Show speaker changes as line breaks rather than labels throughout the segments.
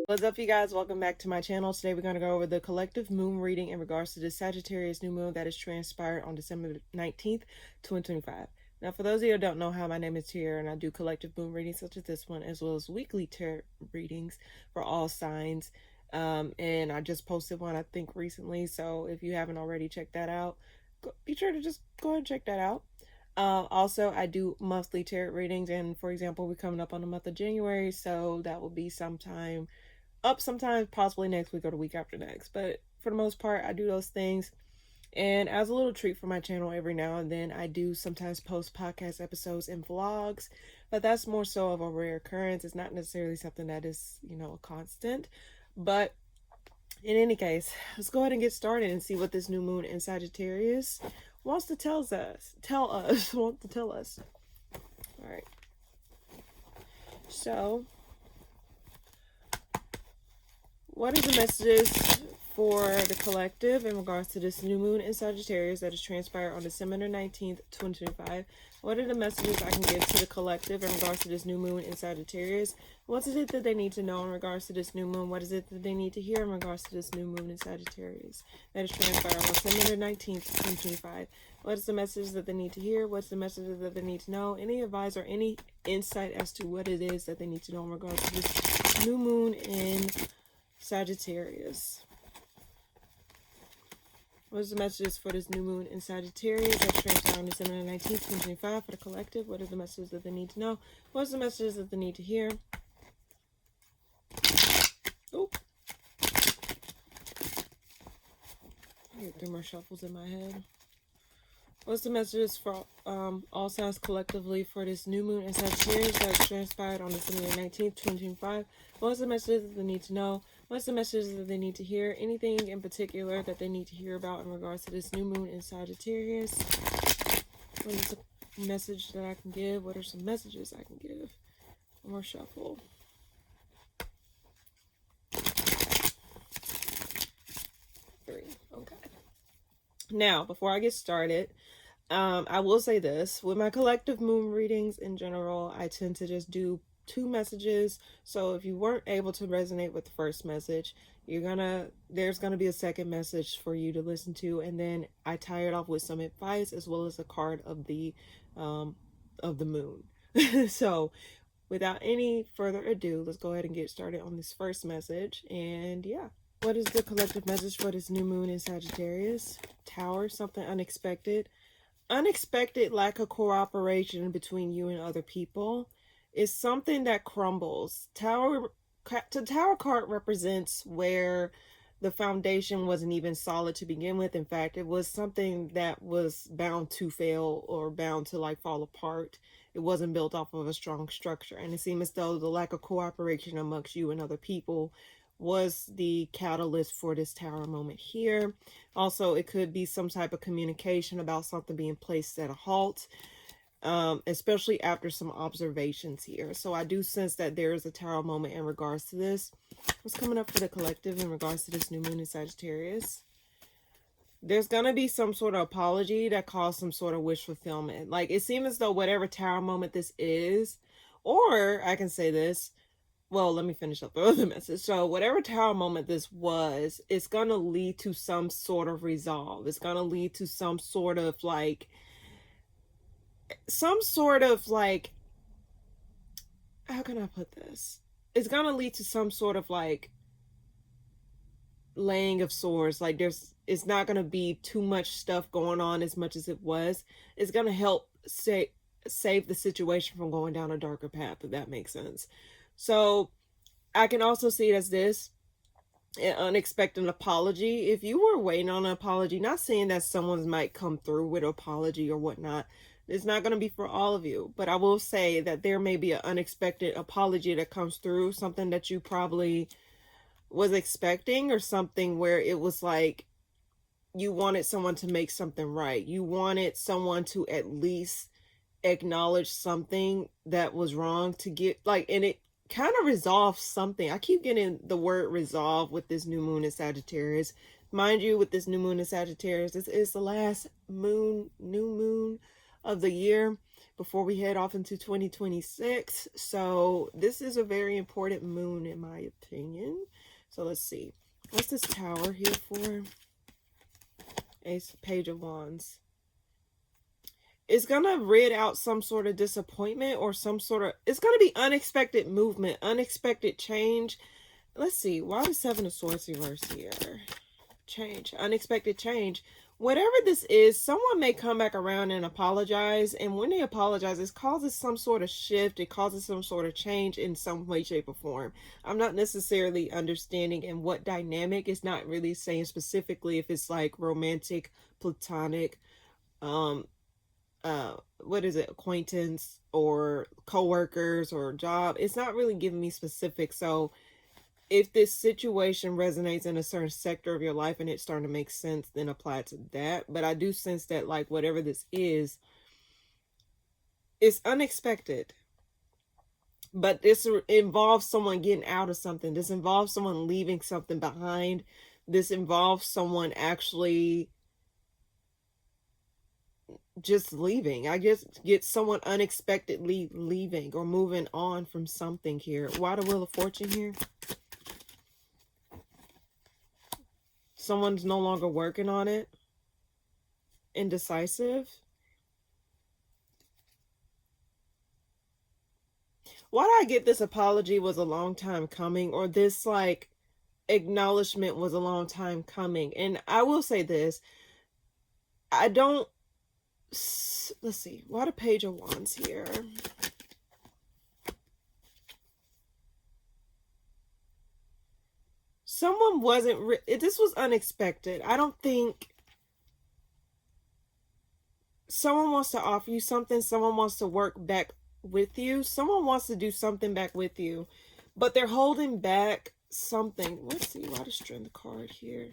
What's up, you guys? Welcome back to my channel. Today we're going to go over the collective moon reading in regards to the Sagittarius new moon that is transpired on December 19th, 2025. Now, for those of you who don't know how, my name is Tiara and I do collective moon readings such as this one, as well as weekly tarot readings for all signs. And I just posted one, I think, recently. So if you haven't already checked that out, be sure to just go ahead and check that out. Also, I do monthly tarot readings, and for example, we're coming up on the month of January, so that will be sometime up sometimes, possibly next week or the week after next. But for the most part, I do those things. And as a little treat for my channel, every now and then I do sometimes post podcast episodes and vlogs, but that's more so of a rare occurrence. It's not necessarily something that is, a constant. But in any case, let's go ahead and get started and see what this new moon in Sagittarius wants to tell us. Wants to tell us. All right. So, what are the messages for the collective in regards to this new moon in Sagittarius that is transpired on December 19th, 2025? What are the messages I can give to the collective in regards to this new moon in Sagittarius? What is it that they need to know in regards to this new moon? What is it that they need to hear in regards to this new moon in Sagittarius that is transpired on December 19th, 2025? What is the message that they need to hear? What's the message that they need to know? Any advice or any insight as to what it is that they need to know in regards to this new moon in Sagittarius? What is the messages for this new moon in Sagittarius that's transpired on December 19th, 2025 for the collective? What are the messages that they need to know? What's the messages that they need to hear? Oh, I get 3 more shuffles in my head. What's the messages for all signs collectively for this new moon in Sagittarius that transpired on December 19th, 2025? What's the messages that they need to know? What's the messages that they need to hear? Anything in particular that they need to hear about in regards to this new moon in Sagittarius? What is the message that I can give? What are some messages I can give? One more shuffle. 3. Okay. Now, before I get started, I will say this. With my collective moon readings in general, I tend to just do 2 messages. So if you weren't able to resonate with the first message, there's gonna be a second message for you to listen to, and then I tie it off with some advice as well as a card of the moon. So without any further ado, let's go ahead and get started on this first message. And yeah, what is the collective message for this new moon in Sagittarius? Tower, something unexpected. Unexpected lack of cooperation between you and other people is something that crumbles. The Tower card represents where the foundation wasn't even solid to begin with. In fact, it was something that was bound to fail or bound to fall apart. It wasn't built off of a strong structure, and it seemed as though the lack of cooperation amongst you and other people was the catalyst for this Tower moment here. Also, it could be some type of communication about something being placed at a halt, especially after some observations here. So I do sense that there is a Tower moment in regards to this. What's coming up for the collective in regards to this new moon in Sagittarius? There's going to be some sort of apology that caused some sort of wish fulfillment. It seems as though whatever Tower moment this is, or I can say this, well, let me finish up the other message. So whatever Tower moment this was, it's going to lead to some sort of resolve. It's going to lead to some sort of how can I put this? It's going to lead to some sort of laying of swords. It's not going to be too much stuff going on as much as it was. It's going to help save the situation from going down a darker path, if that makes sense. So I can also see it as this, an unexpected apology. If you were waiting on an apology, not saying that someone might come through with an apology or whatnot, it's not going to be for all of you, but I will say that there may be an unexpected apology that comes through, something that you probably was expecting, or something where it was you wanted someone to make something right. You wanted someone to at least acknowledge something that was wrong, to get and it kind of resolve something. I keep getting the word resolve with this new moon in Sagittarius. Mind you, with this new moon in Sagittarius, this is the last new moon of the year before we head off into 2026. So this is a very important moon in my opinion. So let's see. What's this tower here for? Ace, Page of Wands. It's gonna rid out some sort of disappointment or some sort of, it's gonna be unexpected movement, unexpected change. Let's see, why the Seven of Swords reverse here? Change, unexpected change. Whatever this is, someone may come back around and apologize, and when they apologize, it causes some sort of shift, it causes some sort of change in some way, shape, or form. I'm not necessarily understanding in what dynamic. It's not really saying specifically if it's like romantic, platonic, what is it, acquaintance or co-workers or job. It's not really giving me specifics. So if this situation resonates in a certain sector of your life and it's starting to make sense, then apply it to that. But I do sense that like whatever this is, it's unexpected. But this involves someone getting out of something. This involves someone leaving something behind. This involves someone actually just leaving. I just get someone unexpectedly leaving or moving on from something here. Why the Wheel of Fortune here? Someone's no longer working on it. Indecisive. Why do I get this apology was a long time coming, or this like acknowledgement was a long time coming? And I will say this, I don't, let's see, why the Page of Wands here? Someone wasn't, this was unexpected. I don't think someone wants to offer you something. Someone wants to work back with you. Someone wants to do something back with you, but they're holding back something. Let's see, why the Strength card here?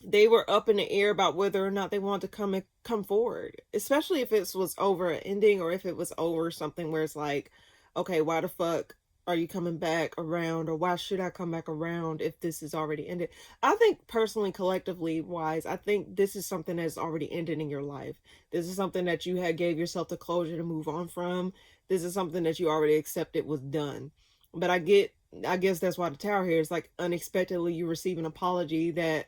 They were up in the air about whether or not they wanted to come forward, especially if it was over an ending or if it was over something where it's like, okay, why the fuck are you coming back around, or why should I come back around if this is already ended? I think personally, collectively wise, I think this is something that's already ended in your life. This is something that you had gave yourself the closure to move on from. This is something that you already accepted was done. But I guess that's why the Tower here is like unexpectedly you receive an apology that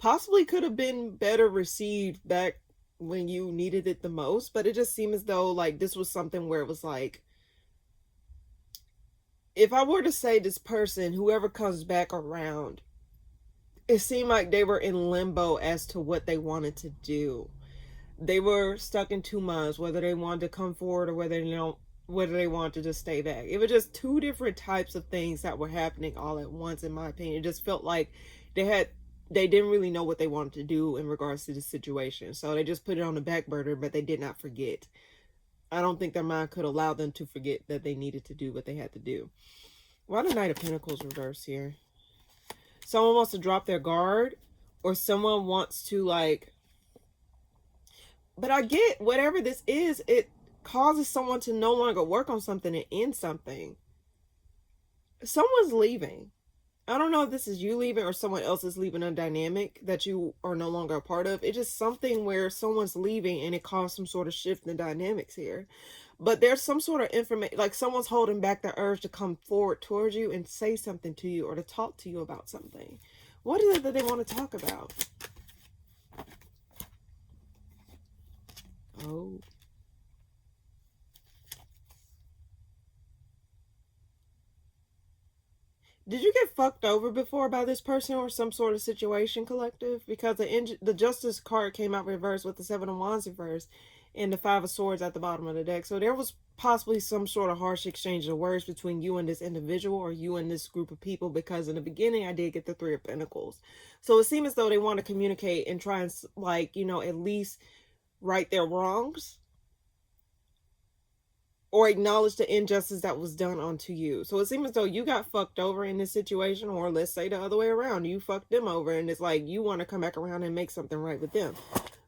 possibly could have been better received back when you needed it the most. But it just seemed as though like this was something where it was like, if I were to say this person, whoever comes back around, it seemed like they were in limbo as to what they wanted to do. They were stuck in 2 months, whether they wanted to come forward or whether they wanted to just stay back. It was just two different types of things that were happening all at once, in my opinion. It just felt like they didn't really know what they wanted to do in regards to the situation. So they just put it on the back burner, but they did not forget. I don't think their mind could allow them to forget that they needed to do what they had to do. Why the Knight of Pentacles reverse here? Someone wants to drop their guard, or someone wants to like, but I get whatever this is, it causes someone to no longer work on something and end something. Someone's leaving. I don't know if this is you leaving or someone else is leaving a dynamic that you are no longer a part of. It's just something where someone's leaving and it caused some sort of shift in dynamics here. But there's some sort of information, like someone's holding back the urge to come forward towards you and say something to you or to talk to you about something. What is it that they want to talk about? Oh. Did you get fucked over before by this person or some sort of situation, collective? Because the Justice card came out reversed with the Seven of Wands reversed and the Five of Swords at the bottom of the deck. So there was possibly some sort of harsh exchange of words between you and this individual or you and this group of people, because in the beginning I did get the Three of Pentacles. So it seemed as though they want to communicate and try and, like, you know, at least right their wrongs or acknowledge the injustice that was done onto you. So it seems as though you got fucked over in this situation, or let's say the other way around, you fucked them over and it's like you want to come back around and make something right with them.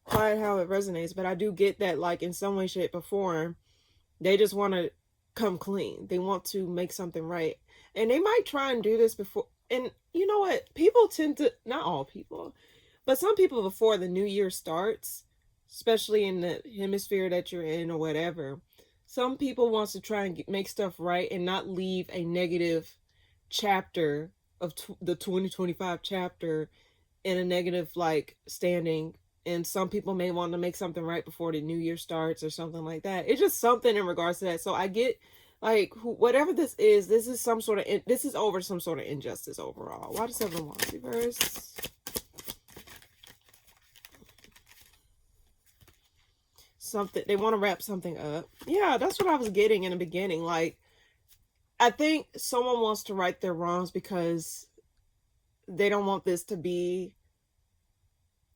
Quite how it resonates, but I do get that, like, in some way, shape, or form, they just want to come clean. They want to make something right. And they might try and do this before. And you know what? People tend to, not all people, but some people before the new year starts, especially in the hemisphere that you're in or whatever. Some people wants to try and make stuff right and not leave a negative chapter of the 2025 chapter in a negative like standing. And some people may want to make something right before the new year starts or something like that. It's just something in regards to that. So I get like whatever this is some sort of this is over some sort of injustice overall. Why does 7 of Wands reverse? Something they want to wrap something up. Yeah, that's what I was getting in the beginning. Like, I think someone wants to right their wrongs because they don't want this to be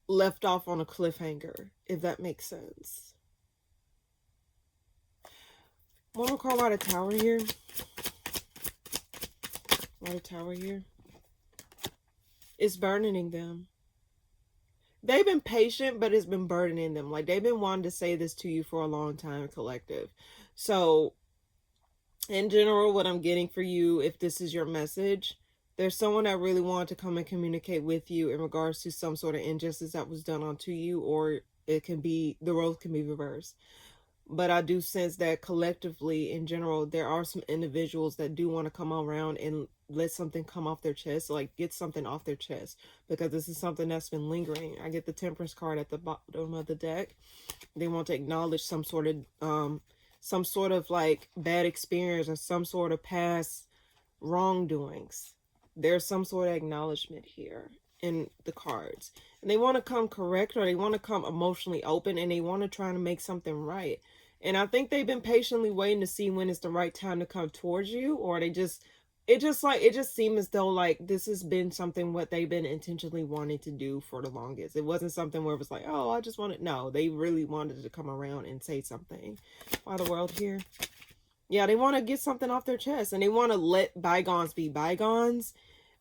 left off on a cliffhanger, if that makes sense. One more card, why the Tower here? Why the Tower here? It's burdening them. They've been patient, but it's been burdening them. Like, they've been wanting to say this to you for a long time, collective. So, in general, what I'm getting for you, if this is your message, there's someone that really wanted to come and communicate with you in regards to some sort of injustice that was done onto you, or it can be, the roles can be reversed. But I do sense that collectively, in general, there are some individuals that do want to come around and let something come off their chest, like get something off their chest, because this is something that's been lingering. I get the Temperance card at the bottom of the deck. They want to acknowledge some sort of like bad experience or some sort of past wrongdoings. There's some sort of acknowledgement here in the cards, and they want to come correct, or they want to come emotionally open, and they want to try to make something right. And I think they've been patiently waiting to see when it's the right time to come towards you, or it just seems as though like this has been something what they've been intentionally wanting to do for the longest. It wasn't something where it was like, oh, I just wanted, no, they really wanted to come around and say something. Why the World here? Yeah, they want to get something off their chest, and they want to let bygones be bygones.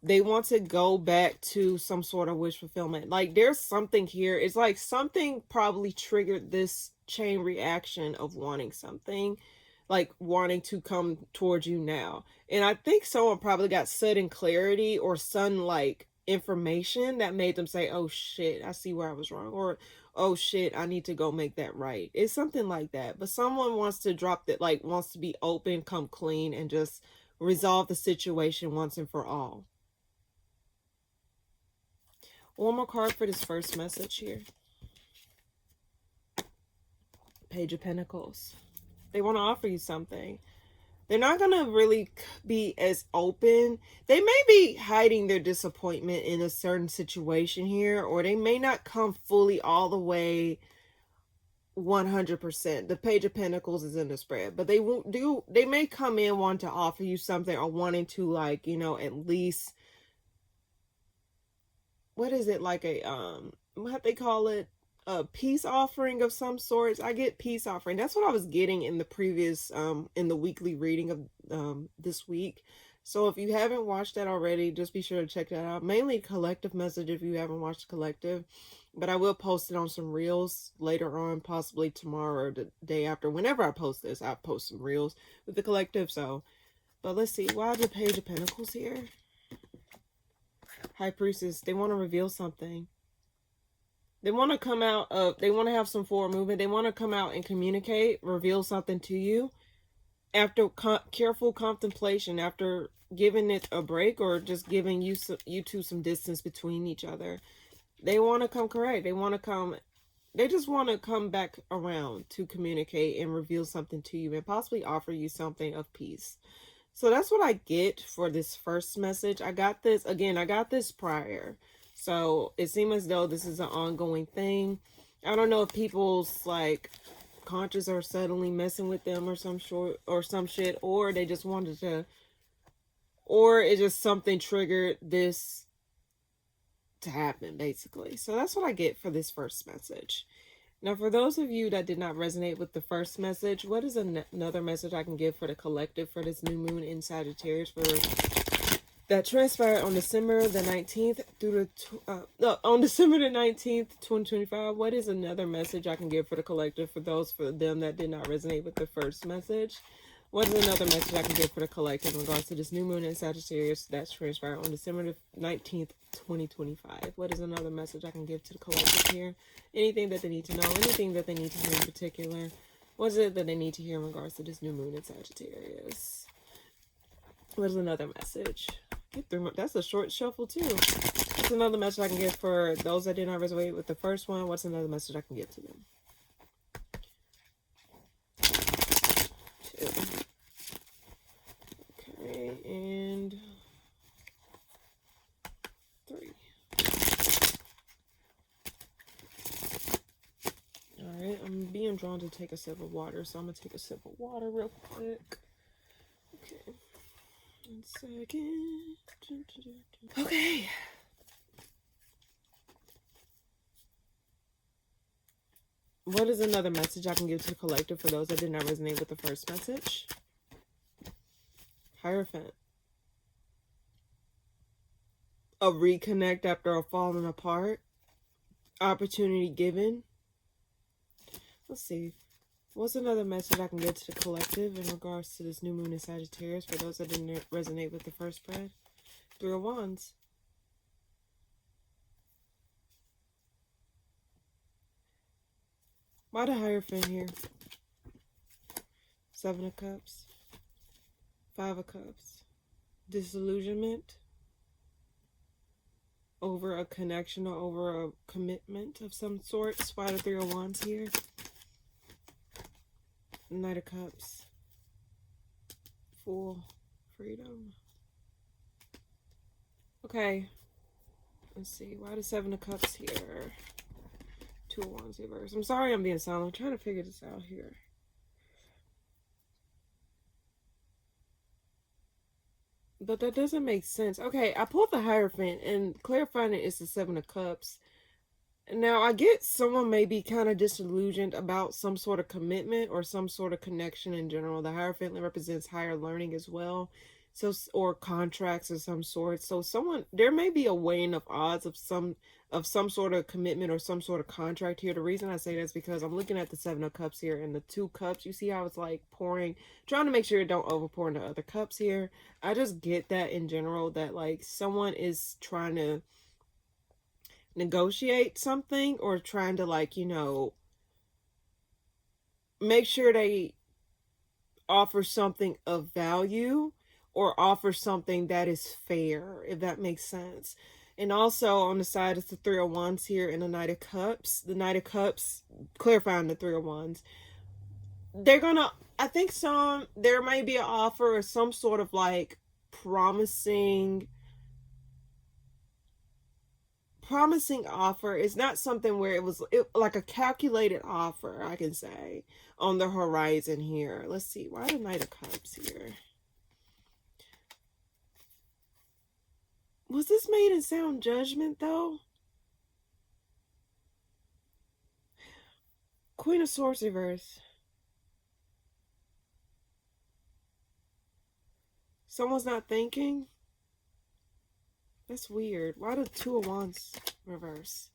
They want to go back to some sort of wish fulfillment. Like, there's something here. It's like something probably triggered this chain reaction of wanting something, like wanting to come towards you now. And I think someone probably got sudden clarity or sudden like information that made them say, oh shit, I see where I was wrong, or oh shit, I need to go make that right. It's something like that. But someone wants to drop that, like wants to be open, come clean, and just resolve the situation once and for all. One more card for this first message here. Page of Pentacles. They want to offer you something. They're not going to really be as open. They may be hiding their disappointment in a certain situation here, or they may not come fully all the way 100%. The Page of Pentacles is in the spread, but they may come in wanting to offer you something, or wanting to, like, you know, at least, what is it, like a what they call it, a peace offering of some sorts. I get peace offering. That's what I was getting in the previous in the weekly reading of this week. So if you haven't watched that already, just be sure to check that out. Mainly collective message if you haven't watched collective, but I will post it on some reels later on, possibly tomorrow or the day after. Whenever I post this, I'll post some reels with the collective. So, but let's see, why the Page of Pentacles here? High Priestess, they want to reveal something. They want to come out of, they want to have some forward movement. They want to come out and communicate, reveal something to you after careful contemplation, after giving it a break, or just giving you two some distance between each other. They want to come correct. They want to come, they just want to come back around to communicate and reveal something to you and possibly offer you something of peace. So that's what I get for this first message. I got this, again, I got this prior. So it seems as though this is an ongoing thing. I don't know if people's like conscious are suddenly messing with them or some shit, or they just wanted to, or it just something triggered this to happen, basically. So that's what I get for this first message. Now, for those of you that did not resonate with the first message, what is another message I can give for the collective for this new moon in Sagittarius for that transpired on December the 19th through the on December the 19th, 2025? What is another message I can give for the collective for them that did not resonate with the first message? What is another message I can give for the collective in regards to this new moon in Sagittarius that's transpired on December the 19th, 2025? What is another message I can give to the collective here? Anything that they need to know, anything that they need to hear in particular. What is it that they need to hear in regards to this new moon in Sagittarius? What is another message? Get through. That's a short shuffle too. What's another message I can give for those that did not resonate with the first one? What's another message I can give to them? 2. Okay, and 3. Alright, I'm being drawn to take a sip of water, so I'm going to take a sip of water real quick. Okay. 1 second. Okay. What is another message I can give to the collective for those that did not resonate with the first message? Hierophant. A reconnect after a falling apart. Opportunity given. Let's see. What's another message I can give to the collective in regards to this new moon in Sagittarius for those that didn't resonate with the first spread? 3 of Wands. Why the Hierophant here? 7 of Cups. 5 of Cups. Disillusionment over a connection or over a commitment of some sort. Why the 3 of Wands here? Knight of Cups. Fool. Freedom. Okay. Let's see. Why the 7 of Cups here? 2 of Wands reverse. I'm sorry I'm being silent. I'm trying to figure this out here. But that doesn't make sense. Okay, I pulled the Hierophant and clarifying it is the 7 of Cups. Now, I get someone may be kind of disillusioned about some sort of commitment or some sort of connection in general. The Hierophant represents higher learning as well. So, or contracts of some sort. So there may be a weighing of odds of some sort of commitment or some sort of contract here. The reason I say that is because I'm looking at the 7 of Cups here and the 2 cups. You see how it's like pouring, trying to make sure it don't overpour into other cups here. I just get that in general, that like someone is trying to negotiate something or trying to, like, you know, make sure they offer something of value or offer something that is fair, if that makes sense. And also on the side is the 3 of Wands here and the Knight of Cups. The Knight of Cups, clarifying the 3 of Wands. They're gonna, I think there may be an offer or some sort of like promising offer. It's not something where it was like a calculated offer, I can say, on the horizon here. Let's see. Why the Knight of Cups here? Was this made in sound judgment, though? Queen of Swords reverse. Someone's not thinking? That's weird. Why the 2 of Wands reverse?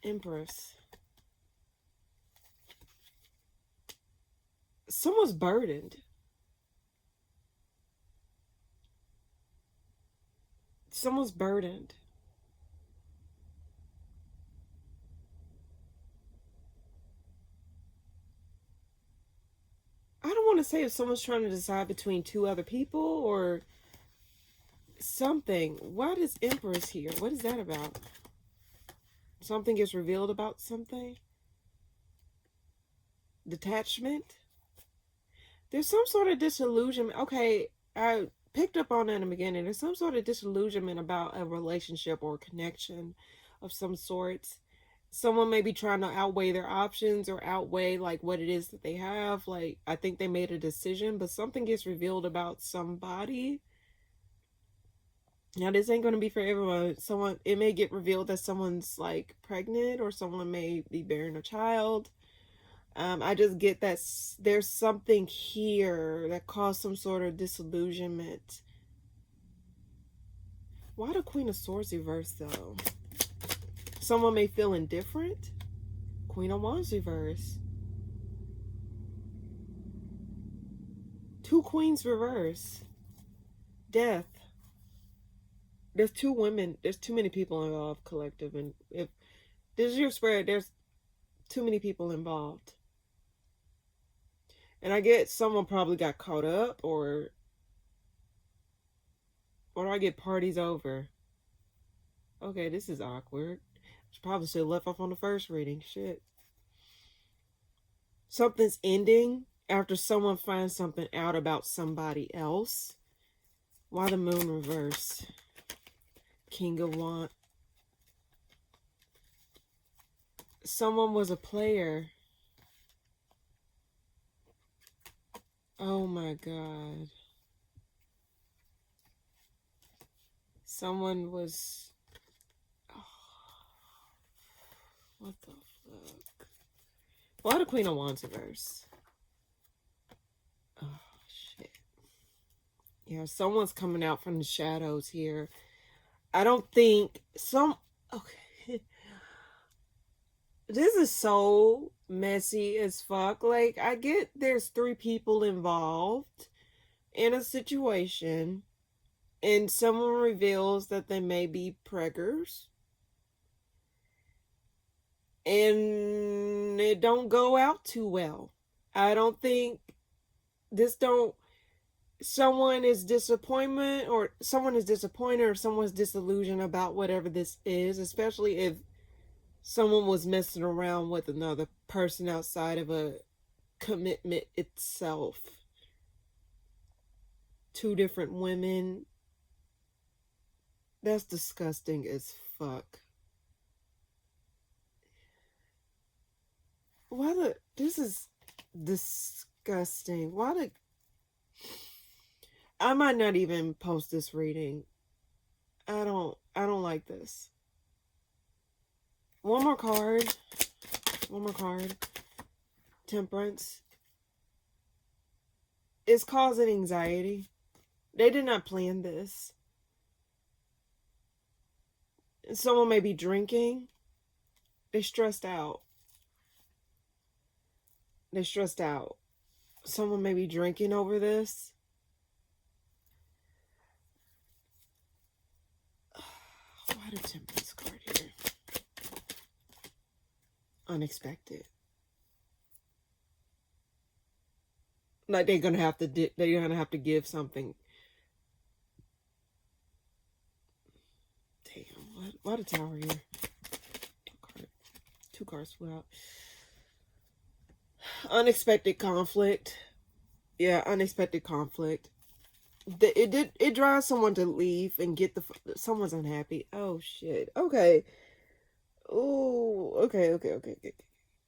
Empress. Someone's burdened. Someone's burdened. I don't want to say if someone's trying to decide between 2 other people or something. What is Empress here? What is that about? Something gets revealed about something? Detachment? There's some sort of disillusionment. Okay, I picked up on that in the beginning. There's some sort of disillusionment about a relationship or a connection of some sorts. Someone may be trying to outweigh their options or outweigh like what it is that they have. Like, I think they made a decision, but something gets revealed about somebody. Now, this ain't going to be for everyone. It may get revealed that someone's like pregnant or someone may be bearing a child. I just get that there's something here that caused some sort of disillusionment. Why the Queen of Swords reverse, though? Someone may feel indifferent. Queen of Wands reverse. 2 queens reverse. Death. There's 2 women. There's too many people involved, collective. And if this is your spread, there's too many people involved. And I get someone probably got caught up, or do I get parties over? Okay, this is awkward. Probably should have left off on the first reading. Shit. Something's ending after someone finds something out about somebody else. Why the moon reverse? King of Wands. Someone was a player. Oh my God. Someone was... Oh, what the fuck? Why the Queen of Wands reverse? Oh, shit. Yeah, someone's coming out from the shadows here. I don't think... Okay. This is so messy as fuck. Like, I get there's 3 people involved in a situation, and someone reveals that they may be preggers, and it don't go out too well. I don't think someone is disappointed, or someone's disillusioned about whatever this is, especially if someone was messing around with another person outside of a commitment itself. 2 different women. That's disgusting as fuck. This is disgusting. I might not even post this reading. I don't like this. One more card. Temperance. It's causing anxiety. They did not plan this. Someone may be drinking. They're stressed out. Someone may be drinking over this. Why the Temperance card here? Unexpected. Like they're gonna have to give something. Damn, why the Tower here? 2 cards flew out. Unexpected conflict. Yeah, unexpected conflict. It drives someone to leave and get someone's unhappy. Oh shit. Okay. Oh, okay.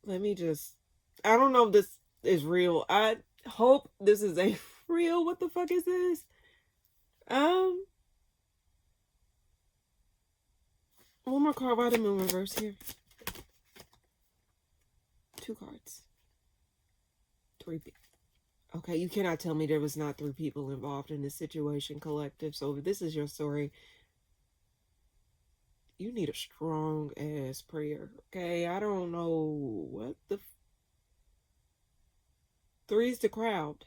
Let me just... I don't know if this is real. I hope this is a real... What the fuck is this? One more card. Why the moon reverse here? 2 cards. 3 people. Okay, you cannot tell me there was not 3 people involved in this situation, collective. So if this is your story, you need a strong ass prayer. Okay, I don't know what the... 3's the crowd.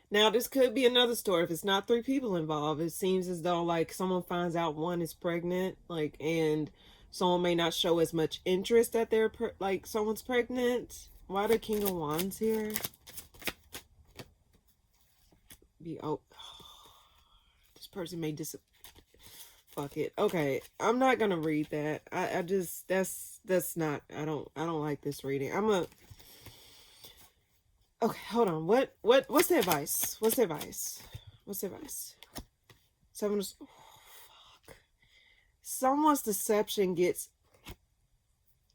Now, this could be another story. If it's not 3 people involved, it seems as though, like, someone finds out one is pregnant, like, and someone may not show as much interest that they're, like, someone's pregnant. Why the King of Wands here? This person may fuck it. Okay, I'm not gonna read that. I just, that's not, I don't like this reading. Okay, hold on. What's the advice? What's the advice? Someone's... Oh, fuck. Someone's deception gets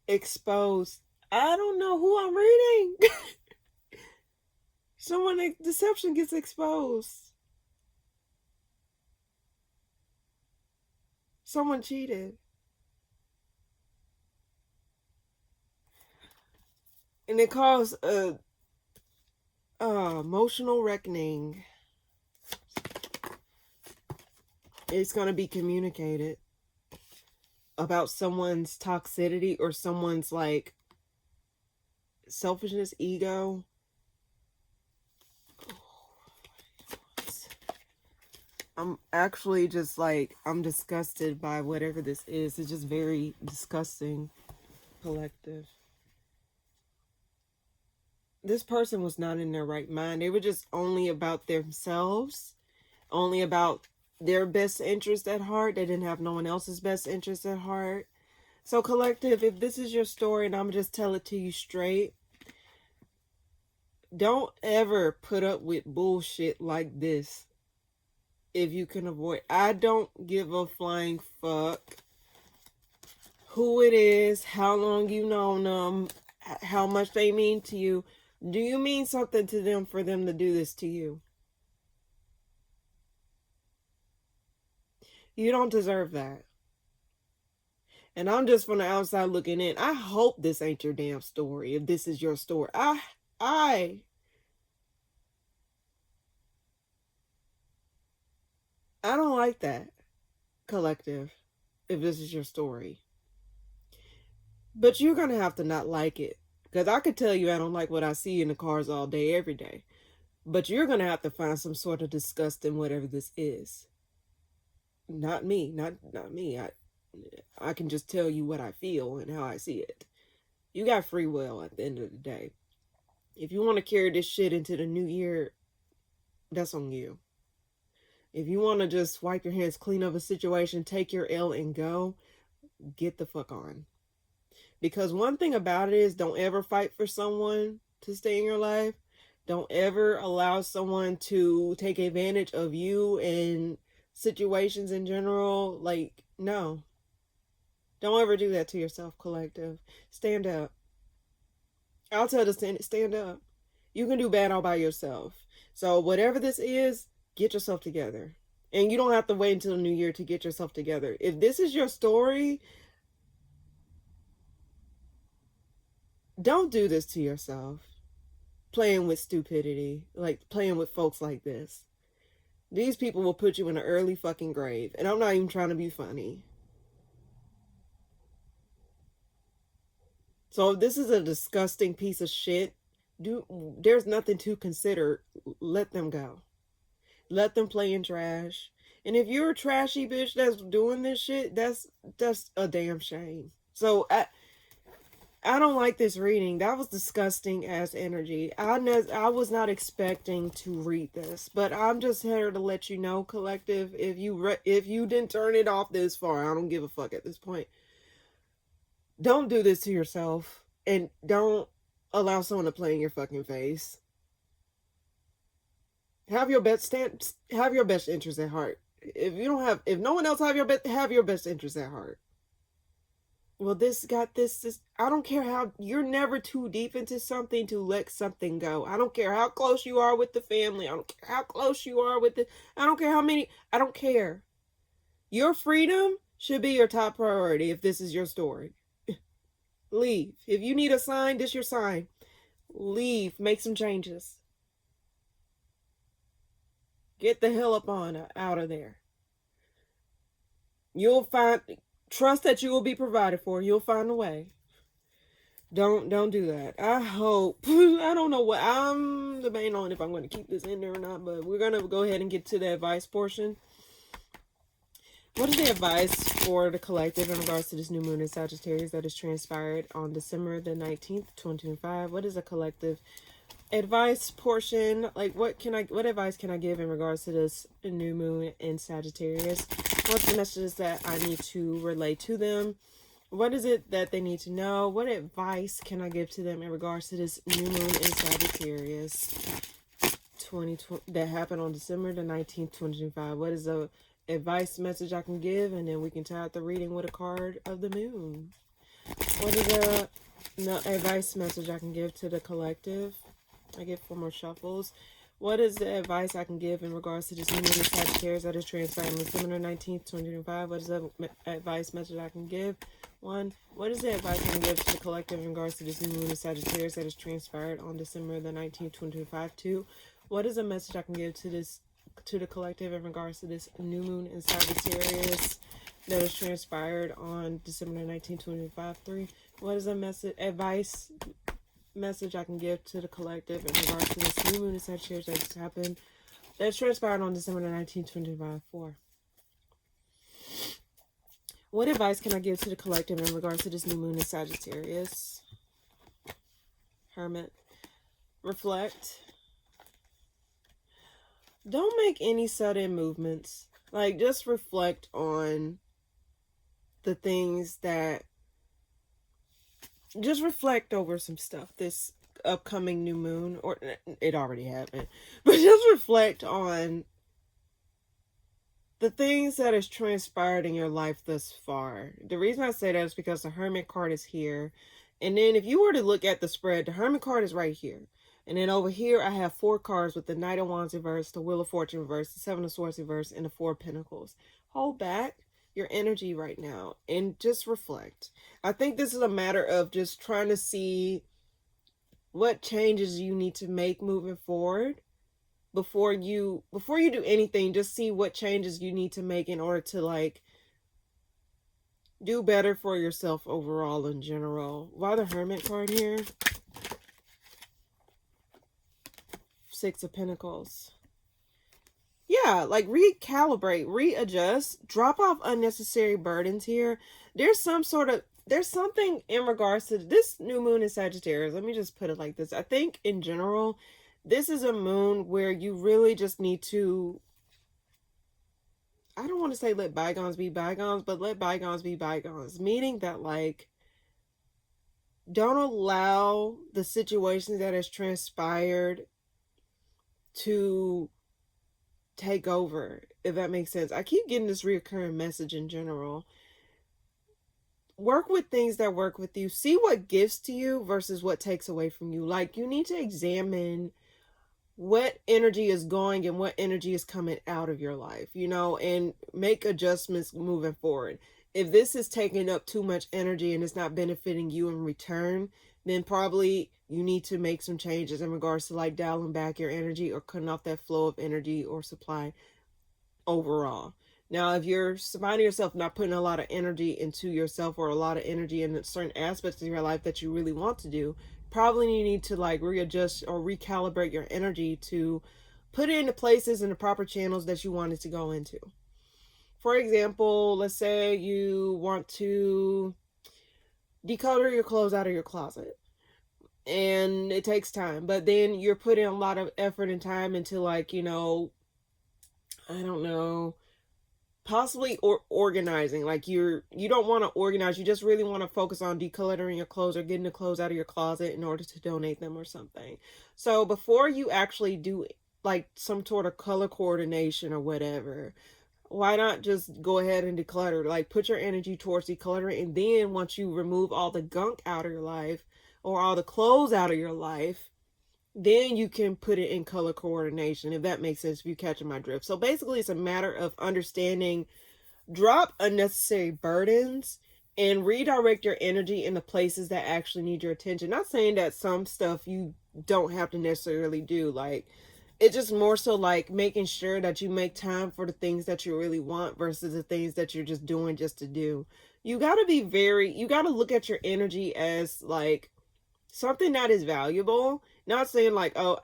exposed. I don't know who I'm reading. Someone's deception gets exposed. Someone cheated. And it caused a emotional reckoning. It's going to be communicated about someone's toxicity or someone's, like, selfishness, ego. I'm actually just like, I'm disgusted by whatever this is. It's just very disgusting, collective. This person was not in their right mind. They were just only about themselves, only about their best interest at heart. They didn't have no one else's best interest at heart. So, collective, if this is your story and I'm just tell it to you straight, don't ever put up with bullshit like this if you can avoid. I don't give a flying fuck who it is, how long you known them, how much they mean to you. Do you mean something to them for them to do this to you? You don't deserve that. And I'm just from the outside looking in. I hope this ain't your damn story. If this is your story, I don't like that, collective. If this is your story, but you're gonna have to not like it, because I could tell you I don't like what I see in the cars all day, every day. But you're gonna have to find some sort of disgust in whatever this is. Not me, not me. I can just tell you what I feel and how I see it. You got free will at the end of the day. If you want to carry this shit into the new year, that's on you. If you want to just wipe your hands clean of a situation, take your L and go, get the fuck on. Because one thing about it is, don't ever fight for someone to stay in your life. Don't ever allow someone to take advantage of you and situations in general. Like, no. Don't ever do that to yourself, collective. Stand up. I'll tell the stand up. You can do bad all by yourself. So whatever this is, get yourself together. And you don't have to wait until the new year to get yourself together. If this is your story, don't do this to yourself. Playing with stupidity. Like, playing with folks like this. These people will put you in an early fucking grave. And I'm not even trying to be funny. So if this is a disgusting piece of shit, there's nothing to consider. Let them go. Let them play in trash. And if you're a trashy bitch that's doing this shit, that's a damn shame. So I don't like this reading. That was disgusting ass energy. I was not expecting to read this, but I'm just here to let you know, collective. If you didn't turn it off this far, I don't give a fuck at this point. Don't do this to yourself, and don't allow someone to play in your fucking face. Have your best interest at heart. If no one else have your best interest at heart. Well, this. I don't care how, you're never too deep into something to let something go. I don't care how close you are with the family. I don't care how close you are with I don't care how many. I don't care. Your freedom should be your top priority if this is your story. Leave. If you need a sign, this your sign. Leave. Make some changes. Get the hell up on out of there. Trust that you will be provided for. You'll find a way. Don't do that. I hope. I don't know what. I'm debating on if I'm going to keep this in there or not, but we're going to go ahead and get to the advice portion. What is the advice for the collective in regards to this new moon in Sagittarius that is transpired on December the 19th, 2025? What is a collective advice portion? Like, what advice can I give in regards to this new moon in Sagittarius? What's the messages that I need to relay to them? What is it that they need to know? What advice can I give to them in regards to this new moon in Sagittarius 2020 that happened on December the 19th, 2025? What is the advice message I can give? And then we can tie out the reading with a card of the moon. What is the advice message I can give to the collective? I get 4 more shuffles. What is the advice I can give in regards to this new moon in Sagittarius that is transpired on December 19th, 2025? What is the advice message I can give? 1. What is the advice I can give to the collective in regards to this new moon in Sagittarius that is transpired on December the 19th, 2025? 2. What is the message I can give to the collective in regards to this new moon in Sagittarius that is transpired on December 19, 2025. 3. What is a advice message I can give to the collective in regards to this new moon in Sagittarius that just happened That transpired on December 19th, 2024. What advice can I give to the collective in regards to this new moon in Sagittarius? Hermit. Reflect. Don't make any sudden movements. Like, just reflect on the things that... Just reflect over some stuff this upcoming new moon. Or it already happened. But just reflect on the things that has transpired in your life thus far. The reason I say that is because the Hermit card is here. And then if you were to look at the spread, the Hermit card is right here. And then over here, I have 4 cards with the Knight of Wands reversed, the Wheel of Fortune reversed, the 7 of Swords reversed, and the 4 of Pentacles. Hold back your energy right now and just reflect. I think this is a matter of just trying to see what changes you need to make moving forward. Before you do anything, just see what changes you need to make in order to, like, do better for yourself overall in general. Why the Hermit card here? 6 of Pentacles. Yeah, like, recalibrate, readjust, drop off unnecessary burdens here. There's something in regards to this new moon in Sagittarius. Let me just put it like this. I think in general, this is a moon where you really just need to, I don't want to say let bygones be bygones, but let bygones be bygones. Meaning that, like, don't allow the situations that has transpired to take over, if that makes sense. I keep getting this reoccurring message in general. Work with things that work with you. See what gives to you versus what takes away from you. Like, you need to examine what energy is going and what energy is coming out of your life, you know, and make adjustments moving forward. If this is taking up too much energy and it's not benefiting you in return, then probably you need to make some changes in regards to, like, dialing back your energy or cutting off that flow of energy or supply overall. Now, if you're finding yourself not putting a lot of energy into yourself or a lot of energy in certain aspects of your life that you really want to do, probably you need to, like, readjust or recalibrate your energy to put it into places in the proper channels that you want it to go into. For example, let's say you want to declutter your clothes out of your closet. And it takes time, but then you're putting a lot of effort and time into, like, you know, I don't know, possibly organizing. Like, you don't want to organize, you just really want to focus on decluttering your clothes or getting the clothes out of your closet in order to donate them or something. So before you actually do, like, some sort of color coordination or whatever, why not just go ahead and declutter? Like, put your energy towards decluttering, and then once you remove all the gunk out of your life or all the clothes out of your life, then you can put it in color coordination, if that makes sense, if you're catching my drift. So basically, it's a matter of understanding, drop unnecessary burdens and redirect your energy in the places that actually need your attention. Not saying that some stuff you don't have to necessarily do. Like, it's just more so, like, making sure that you make time for the things that you really want versus the things that you're just doing just to do. You got to look at your energy as, like, something that is valuable. Not saying, like, oh,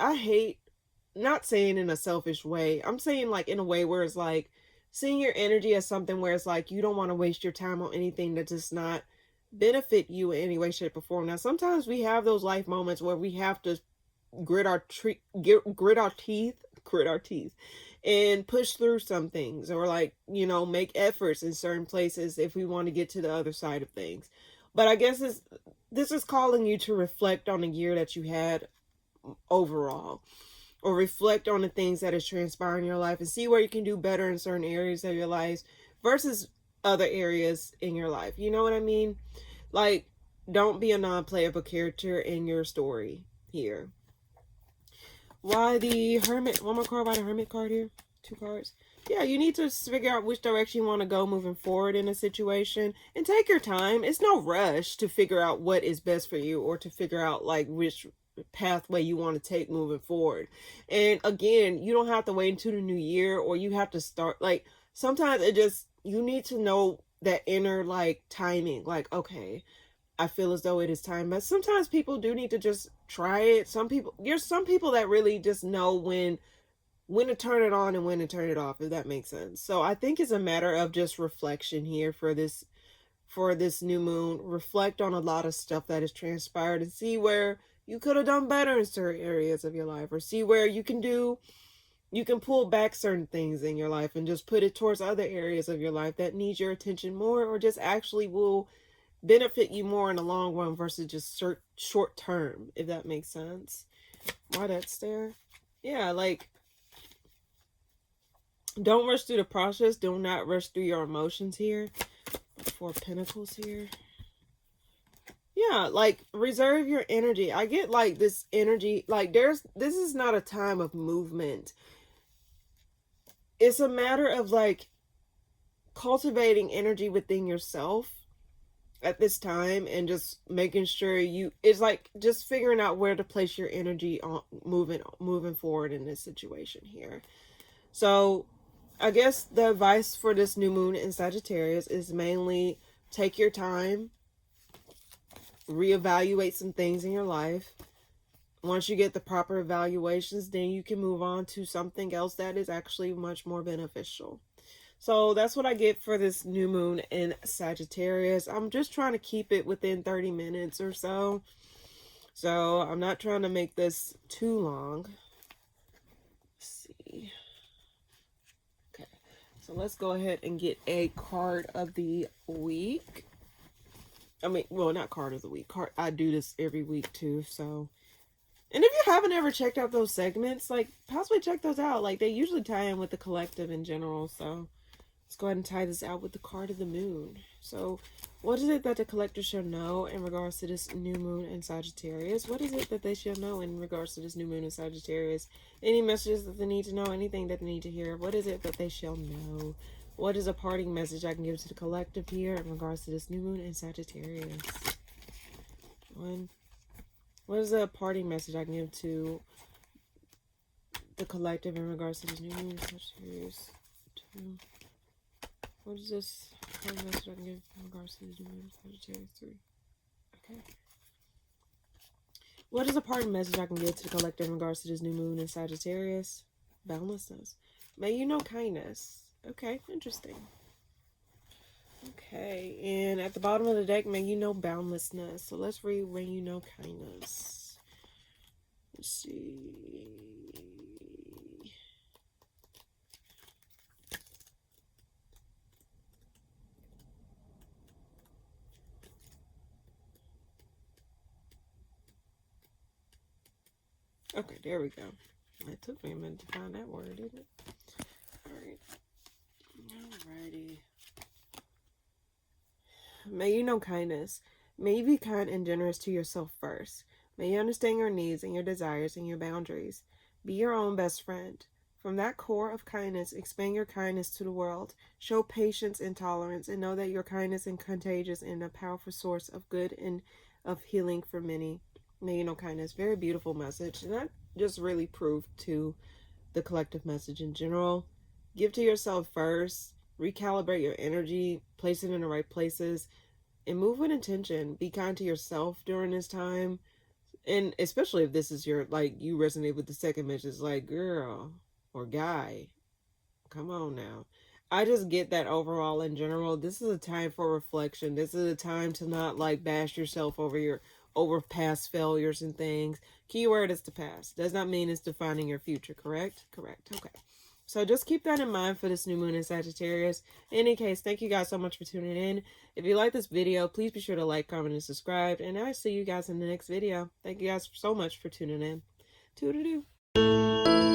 not saying in a selfish way. I'm saying, like, in a way where it's like seeing your energy as something where it's like you don't want to waste your time on anything that does not benefit you in any way, shape, or form. Now, sometimes we have those life moments where we have to grit our teeth and push through some things, or, like, you know, make efforts in certain places if we want to get to the other side of things. But I guess this is calling you to reflect on the year that you had overall, or reflect on the things that has transpired in your life and see where you can do better in certain areas of your life versus other areas in your life. You know what I mean? Like, don't be a non-playable character in your story here. Why the Hermit? One more card. Why the Hermit card here? 2 cards. Yeah, you need to figure out which direction you want to go moving forward in a situation, and take your time. It's no rush to figure out what is best for you, or to figure out, like, which pathway you want to take moving forward. And again, you don't have to wait until the new year, or you have to start, like, sometimes you need to know that inner, like, timing, like, okay, I feel as though it is time. But sometimes people do need to just try it. There's some people that really just know when when to turn it on and when to turn it off, if that makes sense. So I think it's a matter of just reflection here for this new moon. Reflect on a lot of stuff that has transpired and see where you could have done better in certain areas of your life, or see where you can pull back certain things in your life and just put it towards other areas of your life that need your attention more, or just actually will benefit you more in the long run versus just short term, if that makes sense. Why that's there? Yeah, like, don't rush through the process. Do not rush through your emotions here. 4 Pentacles here. Yeah, like, reserve your energy. I get like this energy, like this is not a time of movement. It's a matter of like cultivating energy within yourself at this time, and just making sure it's like just figuring out where to place your energy on moving forward in this situation here. So I guess the advice for this new moon in Sagittarius is mainly take your time, reevaluate some things in your life. Once you get the proper evaluations, then you can move on to something else that is actually much more beneficial. So that's what I get for this new moon in Sagittarius. I'm just trying to keep it within 30 minutes or so. So I'm not trying to make this too long. Let's see. Okay. So let's go ahead and get a card of the week. I mean, well, not card of the week. I do this every week too, so. And if you haven't ever checked out those segments, like, possibly check those out. Like, they usually tie in with the collective in general, so. Let's go ahead and tie this out with the card of the moon. So, what is it that the collector should know in regards to this new moon in Sagittarius? What is it that they should know in regards to this new moon in Sagittarius? Any messages that they need to know? Anything that they need to hear? What is it that they shall know? What is a parting message I can give to the collective here in regards to this new moon in Sagittarius? What is a parting message I can give to the collective in regards to this new moon in Sagittarius? 2. What is this parting message I can give in regards to this new moon in Sagittarius? 3. Okay. What is a parting message I can give to the collective in regards to this new moon in Sagittarius? Boundlessness. May you know kindness. Okay, interesting. Okay, and at the bottom of the deck, may you know boundlessness. So let's read may you know kindness. Let's see. Okay, there we go. It took me a minute to find that word, didn't it? Alright. Alrighty. May you know kindness. May you be kind and generous to yourself first. May you understand your needs and your desires and your boundaries. Be your own best friend. From that core of kindness, expand your kindness to the world. Show patience and tolerance, and know that your kindness is contagious and a powerful source of good and of healing for many. May you know kindness. Very beautiful message. And that just really proved to the collective message in general. Give to yourself first. Recalibrate your energy. Place it in the right places. And move with intention. Be kind to yourself during this time. And especially if this is your, like, you resonate with the second message. Like, girl or guy, come on now. I just get that overall in general. This is a time for reflection. This is a time to not, like, bash yourself over past failures and things. Keyword is the past. Does not mean it's defining your future, correct? Correct. Okay. So just keep that in mind for this new moon in Sagittarius. In any case, thank you guys so much for tuning in. If you like this video, please be sure to like, comment, and subscribe. And I'll see you guys in the next video. Thank you guys so much for tuning in. Toodaloo.